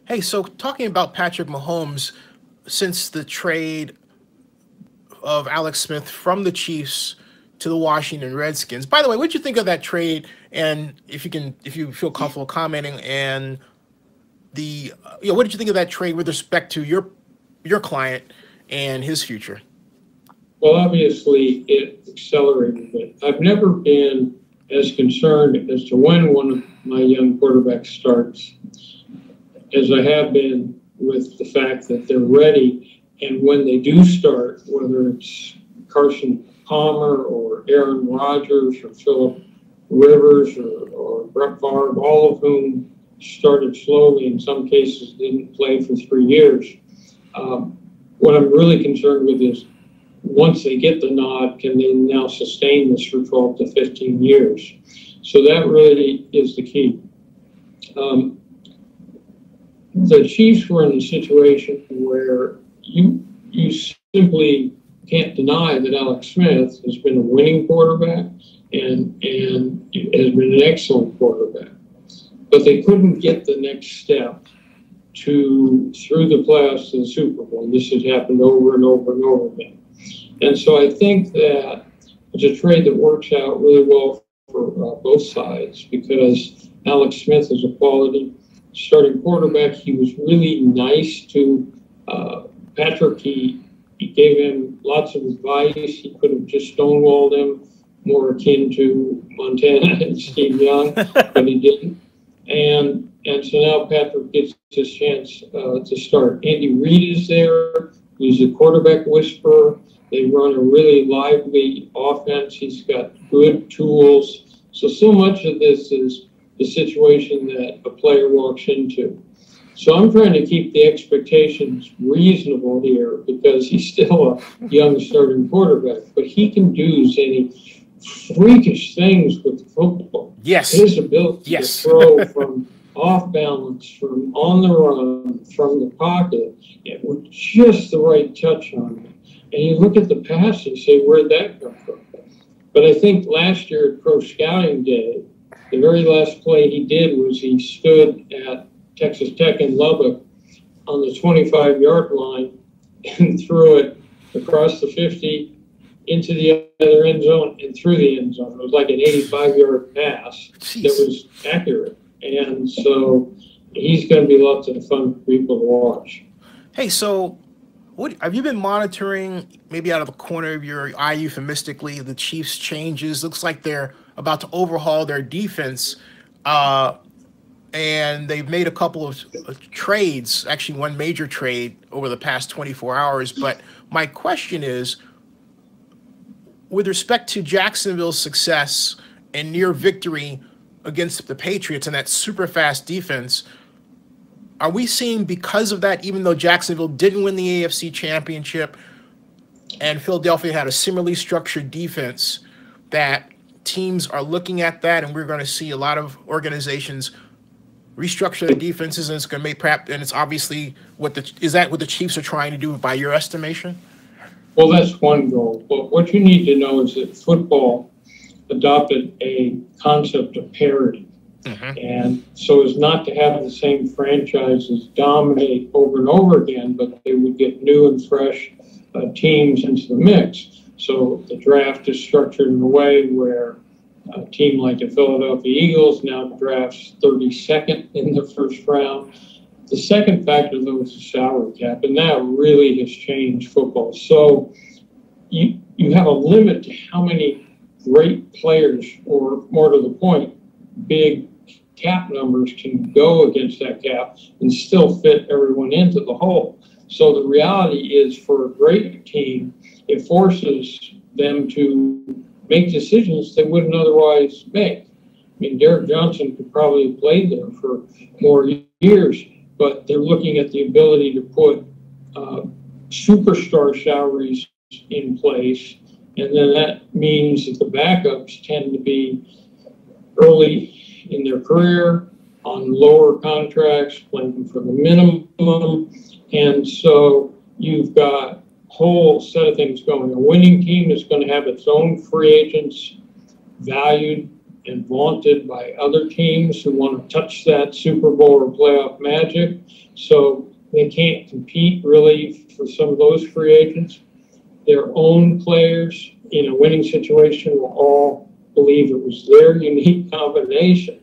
Hey, so talking about Patrick Mahomes, since the trade of Alex Smith from the Chiefs to the Washington Redskins. By the way, what did you think of that trade? And if you feel comfortable commenting, and what did you think of that trade with respect to your client and his future? Well, obviously, it accelerated it. I've never been as concerned as to when one of my young quarterbacks starts as I have been with the fact that they're ready. And when they do start, whether it's Carson Palmer or Aaron Rodgers or Phillip Rivers or Brett Favre, all of whom started slowly, in some cases didn't play for 3 years. What I'm really concerned with is once they get the nod, can they now sustain this for 12 to 15 years? So that really is the key. The Chiefs were in a situation where you simply can't deny that Alex Smith has been a winning quarterback and has been an excellent quarterback. But they couldn't get the next step through the playoffs to the Super Bowl. This has happened over and over and over again. And so I think that it's a trade that works out really well for both sides because Alex Smith is a quality starting quarterback. He was really nice to Patrick. He gave him lots of advice. He could have just stonewalled him, more akin to Montana and Steve Young, but he didn't. And so now Patrick gets his chance to start. Andy Reid is there. He's a quarterback whisperer. They run a really lively offense. He's got good tools. So much of this is the situation that a player walks into. So I'm trying to keep the expectations reasonable here because he's still a young starting quarterback, but he can do any freakish things with the football. Yes. His ability to throw from off balance, from on the run, from the pocket, with just the right touch on it. And you look at the pass and say, where'd that come from? But I think last year at Pro Scouting Day, the very last play he did was he stood at Texas Tech in Lubbock on the 25-yard line and threw it across the 50 into the other end zone and through the end zone. It was like an 85-yard pass that was accurate. And so he's going to be lots of fun for people to watch. Hey, so what have you been monitoring, maybe out of the corner of your eye, euphemistically, the Chiefs' changes? Looks like they're about to overhaul their defense, and they've made a couple of trades, actually one major trade over the past 24 hours. But my question is, with respect to Jacksonville's success and near victory against the Patriots and that super fast defense, are we seeing, because of that, even though Jacksonville didn't win the AFC Championship and Philadelphia had a similarly structured defense, that teams are looking at that, and we're going to see a lot of organizations restructure their defenses, and it's going to make and it's obviously is that what the Chiefs are trying to do by your estimation? Well, that's one goal. But what you need to know is that football adopted a concept of parity. And so as not to have the same franchises dominate over and over again, but they would get new and fresh teams into the mix. So the draft is structured in a way where a team like the Philadelphia Eagles now drafts 32nd in the first round. The second factor, though, is the salary cap, and that really has changed football. So you have a limit to how many great players, or more to the point, big cap numbers can go against that cap and still fit everyone into the hole. So the reality is, for a great team, it forces them to make decisions they wouldn't otherwise make. I mean, Derek Johnson could probably have played there for more years, but they're looking at the ability to put superstar salaries in place, and then that means that the backups tend to be early in their career on lower contracts, playing for the minimum. And so you've got a whole set of things going. A winning team is going to have its own free agents valued and vaunted by other teams who want to touch that Super Bowl or playoff magic. So they can't compete really for some of those free agents. Their own players in a winning situation will all believe it was their unique combination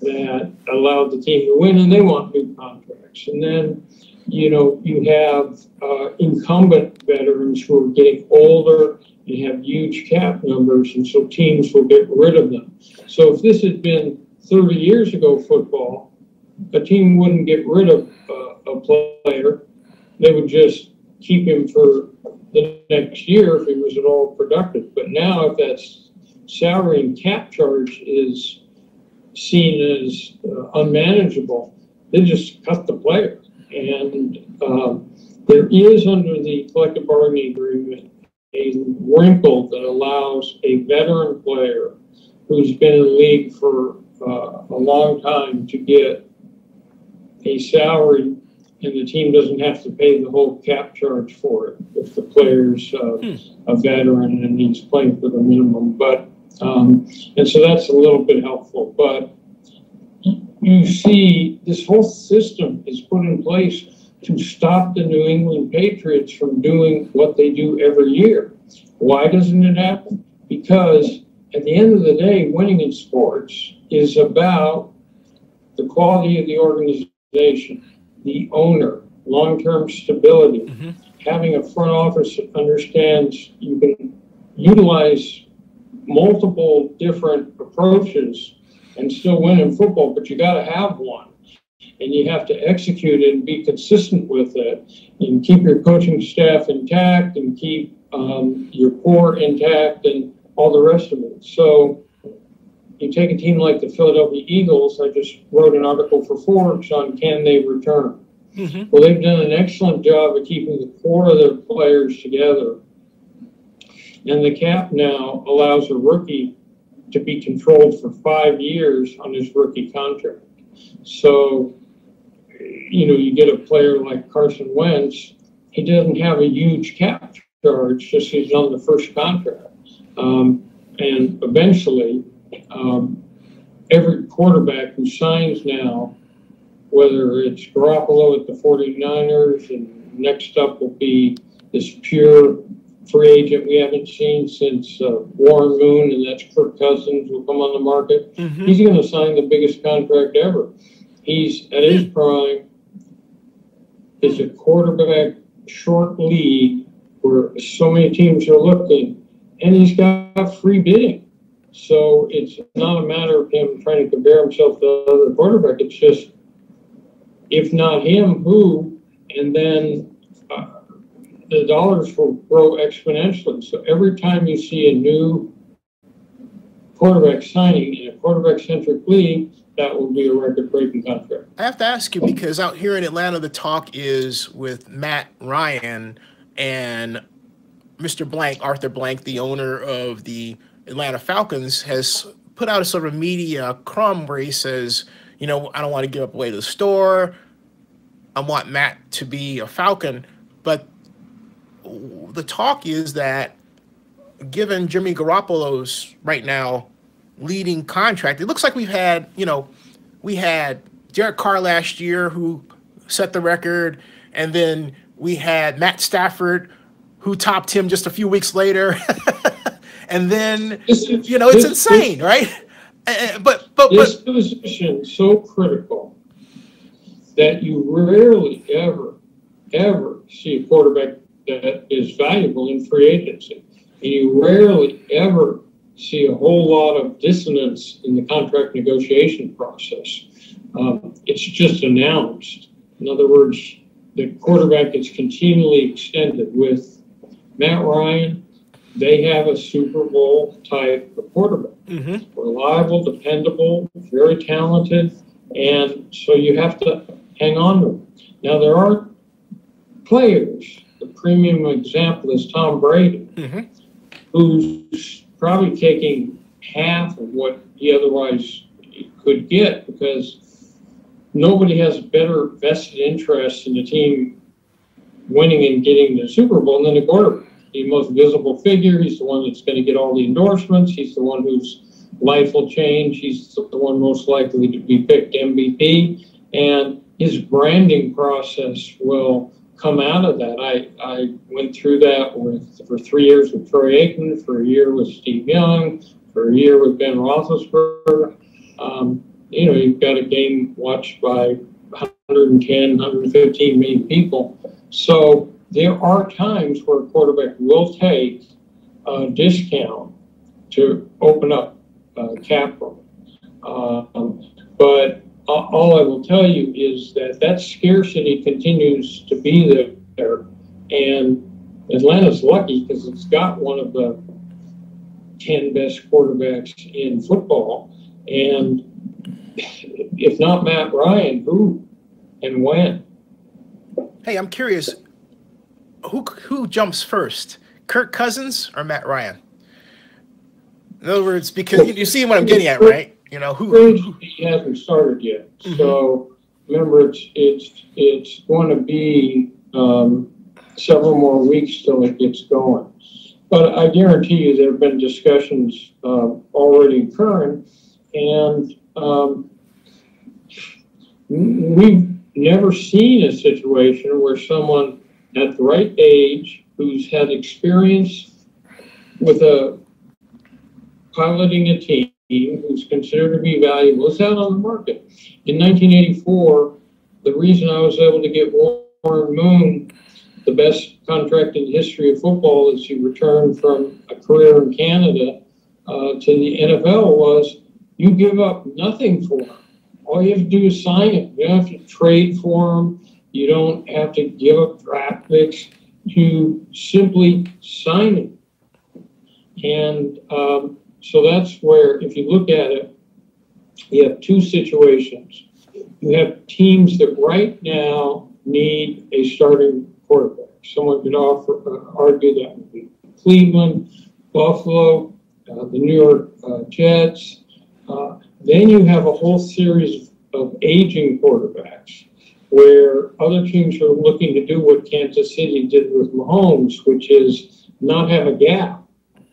that allowed the team to win, and they want new contracts. And then, you know, you have incumbent veterans who are getting older and have huge cap numbers, and so teams will get rid of them. So if this had been 30 years ago football, a team wouldn't get rid of a player. They would just keep him for the next year if he was at all productive. But now if that salary and cap charge is seen as unmanageable, they just cut the player. And there is under the collective bargaining agreement a wrinkle that allows a veteran player who's been in the league for a long time to get a salary, and the team doesn't have to pay the whole cap charge for it if the player's a veteran and he's playing for the minimum. But and so that's a little bit helpful. But you see, this whole system is put in place to stop the New England Patriots from doing what they do every year. Why doesn't it happen? Because at the end of the day, winning in sports is about the quality of the organization, the owner, long-term stability, having a front office that understands you can utilize multiple different approaches and still win in football, but you got to have one. And you have to execute it and be consistent with it and keep your coaching staff intact and keep your core intact and all the rest of it. So you take a team like the Philadelphia Eagles. I just wrote an article for Forbes on can they return. Well, they've done an excellent job of keeping the core of their players together. And the cap now allows a rookie to be controlled for 5 years on his rookie contract. So, you know, you get a player like Carson Wentz, he doesn't have a huge cap charge, just he's on the first contract. And eventually, every quarterback who signs now, whether it's Garoppolo at the 49ers, and next up will be this pure free agent we haven't seen since Warren Moon, and that's Kirk Cousins, will come on the market. He's going to sign the biggest contract ever. He's at his prime. It's a quarterback short league where so many teams are looking, and he's got free bidding. So it's not a matter of him trying to compare himself to other quarterback. It's just, if not him, who? And then the dollars will grow exponentially. So every time you see a new quarterback signing in a quarterback-centric league, that will be a record-breaking contract. I have to ask you, because out here in Atlanta, the talk is with Matt Ryan and Mr. Blank, Arthur Blank, the owner of the Atlanta Falcons, has put out a sort of media crumb where he says, you know, I don't want to give up away the store. I want Matt to be a Falcon. But the talk is that given Jimmy Garoppolo's right now leading contract, it looks like we've had, you know, we had Derek Carr last year who set the record, and then we had Matt Stafford who topped him just a few weeks later. And then, you know, it's insane, right? But this position is so critical that you rarely ever see a quarterback that is valuable in free agency. And you rarely ever see a whole lot of dissonance in the contract negotiation process. It's just announced. In other words, the quarterback is continually extended. With Matt Ryan, they have a Super Bowl type of quarterback. Reliable, dependable, very talented, and so you have to hang on to him. Now, there are players. The premium example is Tom Brady, who's probably taking half of what he otherwise could get, because nobody has better vested interest in the team winning and getting the Super Bowl than the quarterback. He's the most visible figure. He's the one that's going to get all the endorsements. He's the one who's life will change. He's the one most likely to be picked MVP, and his branding process will come out of that. I went through that for 3 years with Troy Aikman, for a year with Steve Young, for a year with Ben Roethlisberger. You've got a game watched by 110, 115 million people. So there are times where a quarterback will take a discount to open up cap room. But all I will tell you is that scarcity continues to be there. And Atlanta's lucky because it's got one of the 10 best quarterbacks in football. And if not Matt Ryan, who and when? Hey, I'm curious, who jumps first, Kirk Cousins or Matt Ryan? In other words, because you see what I'm getting at, right? You know, he hasn't started yet. Mm-hmm. So remember, it's going to be several more weeks till it gets going. But I guarantee you there have been discussions already occurring, and we've never seen a situation where someone at the right age who's had experience with piloting a team, who's considered to be valuable, is out on the market. In 1984, the reason I was able to get Warren Moon the best contract in the history of football as he returned from a career in Canada to the NFL was you give up nothing for him. All you have to do is sign him. You don't have to trade for him. You don't have to give up draft picks. You simply sign him. And so that's where, if you look at it, you have two situations. You have teams that right now need a starting quarterback. Someone could argue that would be Cleveland, Buffalo, the New York Jets. Then you have a whole series of aging quarterbacks where other teams are looking to do what Kansas City did with Mahomes, which is not have a gap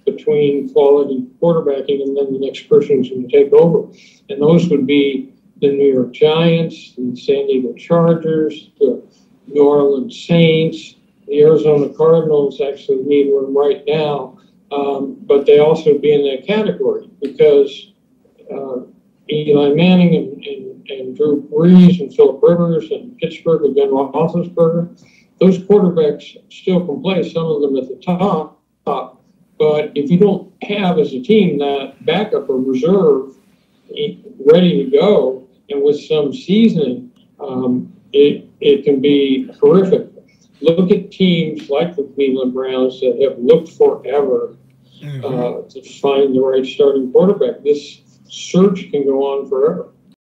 between quality quarterbacking and then the next person's going to take over. And those would be the New York Giants, the San Diego Chargers, the New Orleans Saints. The Arizona Cardinals actually need one right now, but they also be in that category because Eli Manning and Drew Brees and Philip Rivers and Pittsburgh and Ben Roethlisberger, those quarterbacks still can play, some of them at the top. But if you don't have as a team that backup or reserve ready to go and with some seasoning, it can be horrific. Look at teams like the Cleveland Browns that have looked forever to find the right starting quarterback. This search can go on forever.